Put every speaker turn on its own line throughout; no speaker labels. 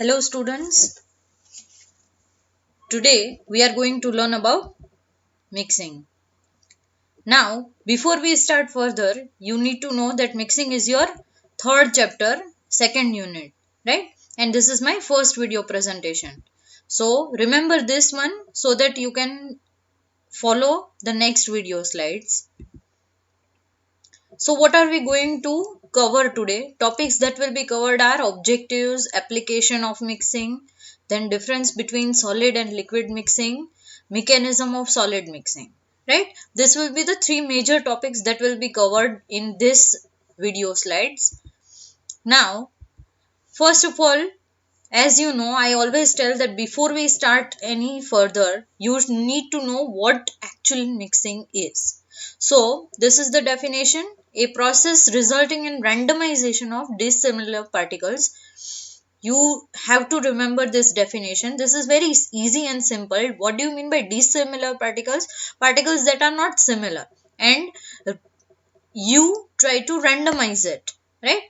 Hello students, today we are going to learn about mixing. Now, before we start further, you need to know that mixing is your third chapter, second unit, right? And this is my first video presentation. So, remember this one so that you can follow the next video slides. So, what are we going to cover today? Topics that will be covered are objectives, application of mixing, then difference between solid and liquid mixing, mechanism of solid mixing. Right? This will be the three major topics that will be covered in this video slides. Now, first of all, as you know, I always tell that before we start any further, you need to know what actual mixing is. So, this is the definition: a process resulting in randomization of dissimilar particles. You have to remember this definition. This is very easy and simple. What do you mean by dissimilar particles? Particles that are not similar. And you try to randomize it, right?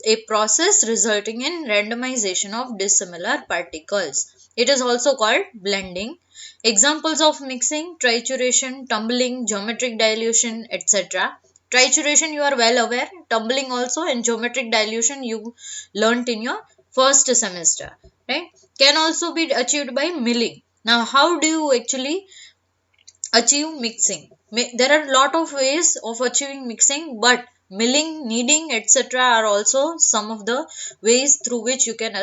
A process resulting in randomization of dissimilar particles. It is also called blending. Examples of mixing: trituration, tumbling, geometric dilution, etc. Trituration you are well aware, tumbling also, and geometric dilution you learnt in your first semester, right? Can also be achieved by milling. Now, how do you actually achieve mixing? There are a lot of ways of achieving mixing, but milling, kneading, etc. are also some of the ways through which you can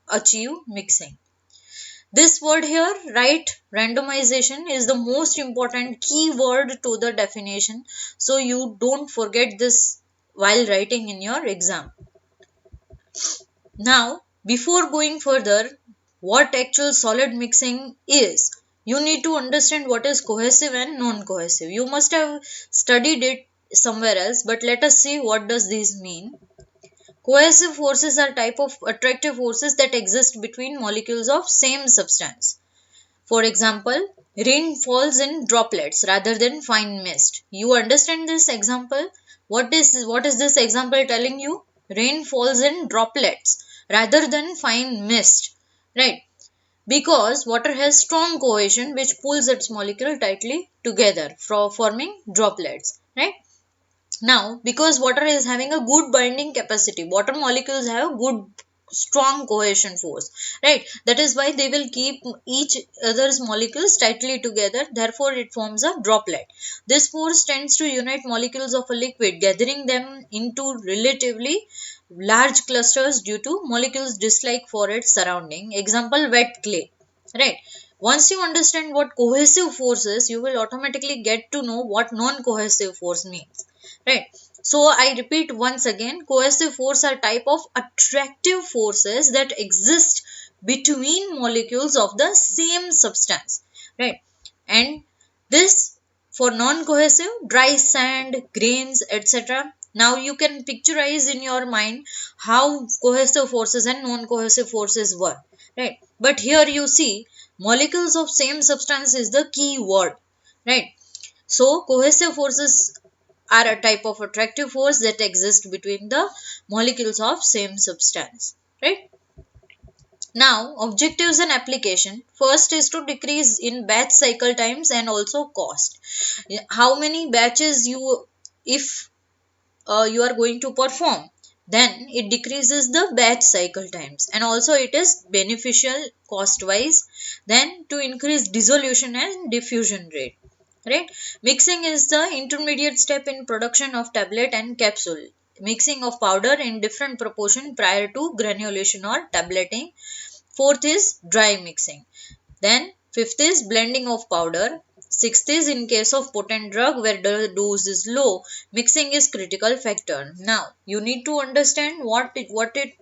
achieve mixing. This word here, right, randomization, is the most important key word to the definition, so you don't forget this while writing in your exam. Now, before going further, what actual solid mixing is, you need to understand what is cohesive and non-cohesive. You must have studied it somewhere else, but let us see what does this mean. Cohesive forces are type of attractive forces that exist between molecules of same substance. For example, rain falls in droplets rather than fine mist. You understand this example? What is this example telling you? Rain falls in droplets rather than fine mist, right? Because water has strong cohesion which pulls its molecule tightly together for forming droplets, right? Now, because water is having a good binding capacity, water molecules have a good strong cohesion force, right? That is why they will keep each other's molecules tightly together, therefore it forms a droplet. This force tends to unite molecules of a liquid, gathering them into relatively large clusters due to molecules dislike for its surrounding. Example: wet clay, right? Once you understand what cohesive force is, you will automatically get to know what non-cohesive force means, right? So I repeat once again, cohesive force are type of attractive forces that exist between molecules of the same substance, right? And this, for non-cohesive, dry sand, grains, etc. Now you can picturize in your mind how cohesive forces and non-cohesive forces work, right? But here you see molecules of same substance is the key word, right? So cohesive forces are a type of attractive force that exist between the molecules of same substance, right? Now, objectives and application. First is to decrease in batch cycle times and also cost. How many batches if you are going to perform, then it decreases the batch cycle times, and also it is beneficial cost wise. Then to increase dissolution and diffusion rate, right? Mixing is the intermediate step in production of tablet and capsule. Mixing of powder in different proportion prior to granulation or tableting. Fourth is dry mixing. Then fifth is blending of powder. Sixth is in case of potent drug where the dose is low, mixing is critical factor. Now you need to understand what it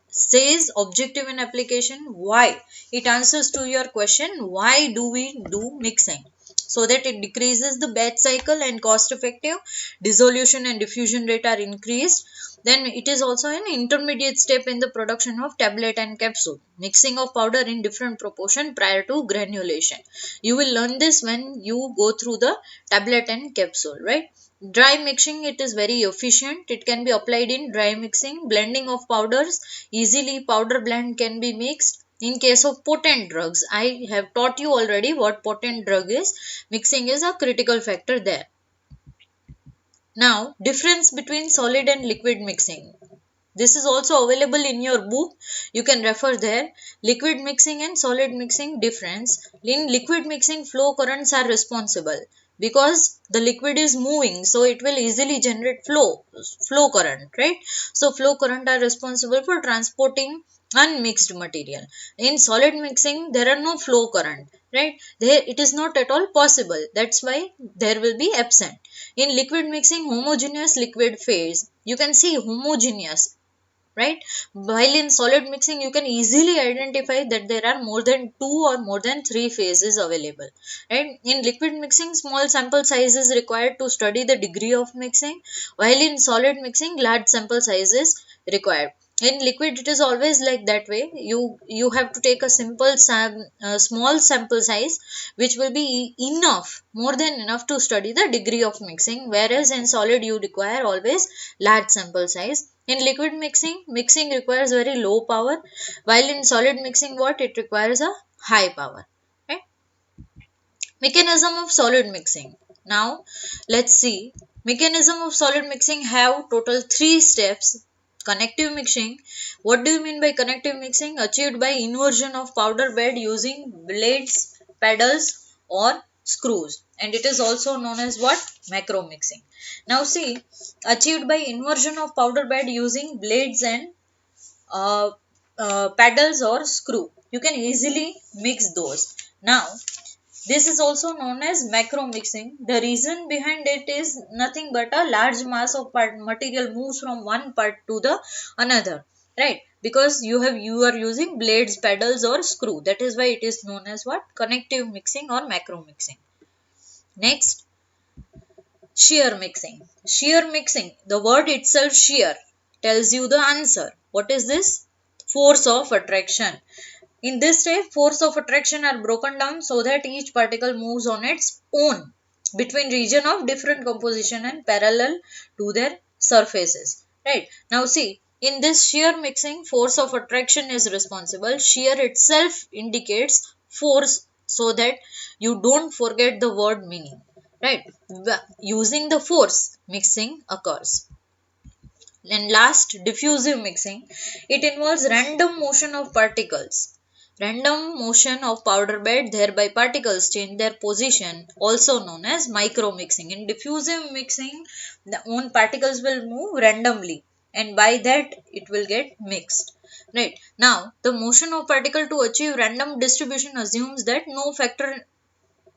says, objective and application. Why? It answers to your question, why do we do mixing? So that it decreases the batch cycle and cost effective, dissolution and diffusion rate are increased. Then it is also an intermediate step in the production of tablet and capsule. Mixing of powder in different proportion prior to granulation. You will learn this when you go through the tablet and capsule, right? Dry mixing, it is very efficient. It can be applied in dry mixing. Blending of powders, easily powder blend can be mixed. In case of potent drugs, I have taught you already what potent drug is. Mixing is a critical factor there. Now, difference between solid and liquid mixing. This is also available in your book. You can refer there. Liquid mixing and solid mixing difference. In liquid mixing, flow currents are responsible because the liquid is moving, so it will easily generate flow current, right? So flow current are responsible for transporting unmixed material. In solid mixing, there are no flow current, right? There it is not at all possible. That's why there will be absent. In liquid mixing, homogeneous liquid phase. You can see homogeneous, right? While in solid mixing, you can easily identify that there are more than two or more than three phases available, right? In liquid mixing, small sample size is required to study the degree of mixing, while in solid mixing, large sample size is required. In liquid, it is always like that way. You have to take a small sample size, which will be enough, more than enough to study the degree of mixing, whereas in solid you require always large sample size. In liquid mixing, mixing requires very low power, while in solid mixing, what it requires a high power, right? Mechanism of solid mixing. Now, let's see. Mechanism of solid mixing have total 3 steps. Connective mixing. What do you mean by connective mixing? Achieved by inversion of powder bed using blades, pedals, or screws. And it is also known as what? Macro mixing. Now see, achieved by inversion of powder bed using blades and uh, paddles or screw. You can easily mix those. Now, this is also known as macro mixing. The reason behind it is nothing but a large mass of material moves from one part to the another, right? Because you are using blades, pedals, or screw. That is why it is known as what? Connective mixing or macro mixing. Next, shear mixing. Shear mixing. The word itself, shear, tells you the answer. What is this? Force of attraction. In this step, force of attraction are broken down so that each particle moves on its own between region of different composition and parallel to their surfaces. Right. Now see, in this shear mixing, force of attraction is responsible. Shear itself indicates force so that you don't forget the word meaning. Right. Using the force, mixing occurs. And last, diffusive mixing. It involves random motion of particles. Random motion of powder bed, thereby particles change their position, also known as micro mixing. In diffusive mixing, the own particles will move randomly and by that it will get mixed. Right. Now, the motion of particle to achieve random distribution assumes that no factor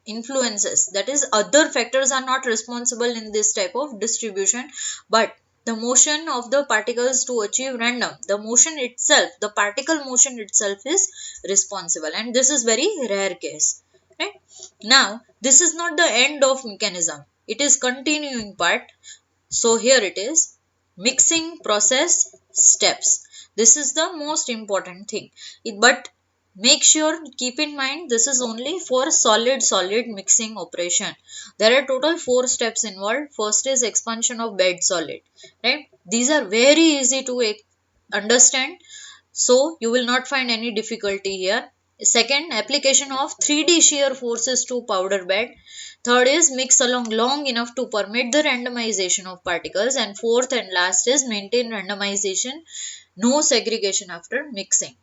influences, that is other factors are not responsible in this type of distribution, but the motion of the particles to achieve random, the motion itself, the particle motion itself is responsible, and this is very rare case, right? Now this is not the end of mechanism, it is continuing part. So here it is, mixing process steps. This is the most important thing. But make sure, keep in mind, this is only for solid mixing operation. There are total 4 steps involved. First is expansion of bed solid. Right? These are very easy to understand. So you will not find any difficulty here. Second, application of 3D shear forces to powder bed. Third is mix along long enough to permit the randomization of particles. And fourth and last is maintain randomization, no segregation after mixing.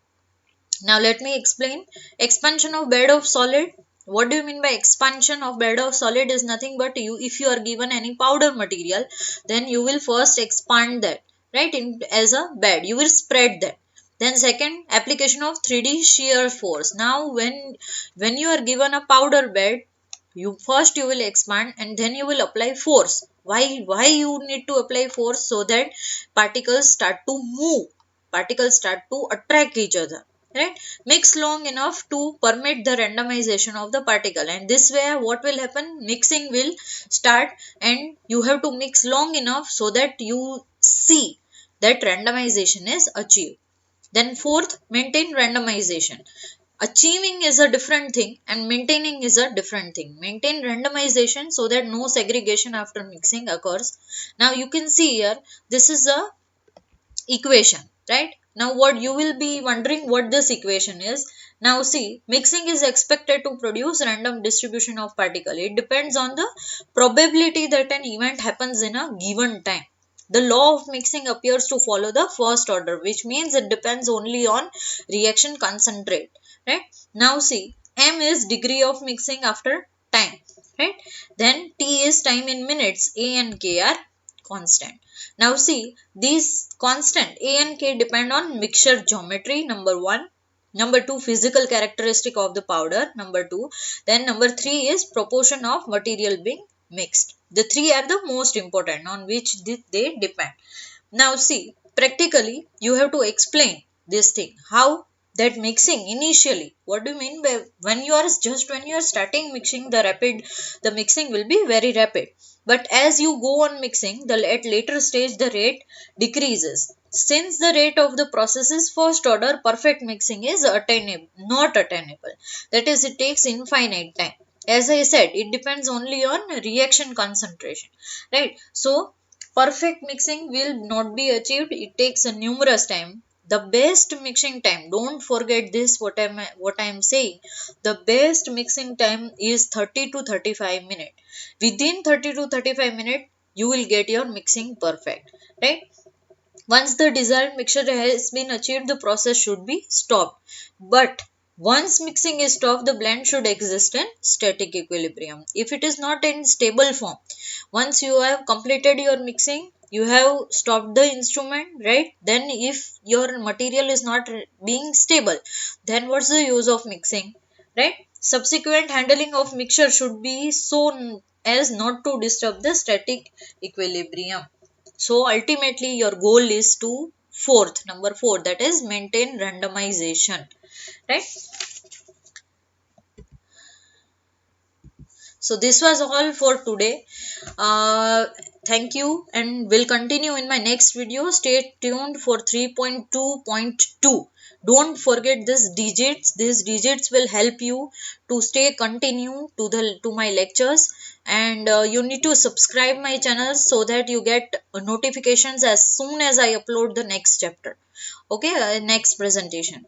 Now let me explain. Expansion of bed of solid. What do you mean by expansion of bed of solid? Is nothing but if you are given any powder material, then you will first expand that, right, as a bed. You will spread that. Then second, application of 3D shear force. Now when you are given a powder bed, you will expand and then you will apply force. Why you need to apply force? So that particles start to move, particles start to attract each other, right? Mix long enough to permit the randomization of the particle, and this way what will happen, mixing will start and you have to mix long enough so that you see that randomization is achieved. Then fourth, maintain randomization. Achieving is a different thing and maintaining is a different thing. Maintain randomization so that no segregation after mixing occurs. Now you can see here, this is a equation, right? Now what you will be wondering what this equation is. Now see, mixing is expected to produce random distribution of particle. It depends on the probability that an event happens in a given time. The law of mixing appears to follow the first order, which means it depends only on reaction concentrate, right? Now see, m is degree of mixing after time, right? Then t is time in minutes, a and k are constant. Now see, these constant A and K depend on mixture geometry, number one. Number two, physical characteristic of the powder, number two. Then number three is proportion of material being mixed. The three are the most important on which they depend. Now see, practically you have to explain this thing. How that mixing initially, what do you mean by when you are starting mixing, the mixing will be very rapid. But as you go on mixing, the at later stage the rate decreases. Since the rate of the process is first order, perfect mixing is not attainable. That is, it takes infinite time. As I said, it depends only on reaction concentration, right? So perfect mixing will not be achieved. It takes a numerous time. The best mixing time, don't forget this, what I'm saying. The best mixing time is 30 to 35 minutes. Within 30 to 35 minutes, you will get your mixing perfect, right? Once the desired mixture has been achieved, the process should be stopped. But once mixing is stopped, the blend should exist in static equilibrium. If it is not in stable form, once you have completed your mixing, you have stopped the instrument, right? Then if your material is not being stable, then what's the use of mixing, right? Subsequent handling of mixture should be so as not to disturb the static equilibrium. So ultimately your goal is to number four, that is maintain randomization, right? So this was all for today. Thank you, and will continue in my next video. Stay tuned for 3.2.2. Don't forget these digits. These digits will help you to stay continue to my lectures, and you need to subscribe my channel so that you get notifications as soon as I upload the next chapter. Okay, next presentation.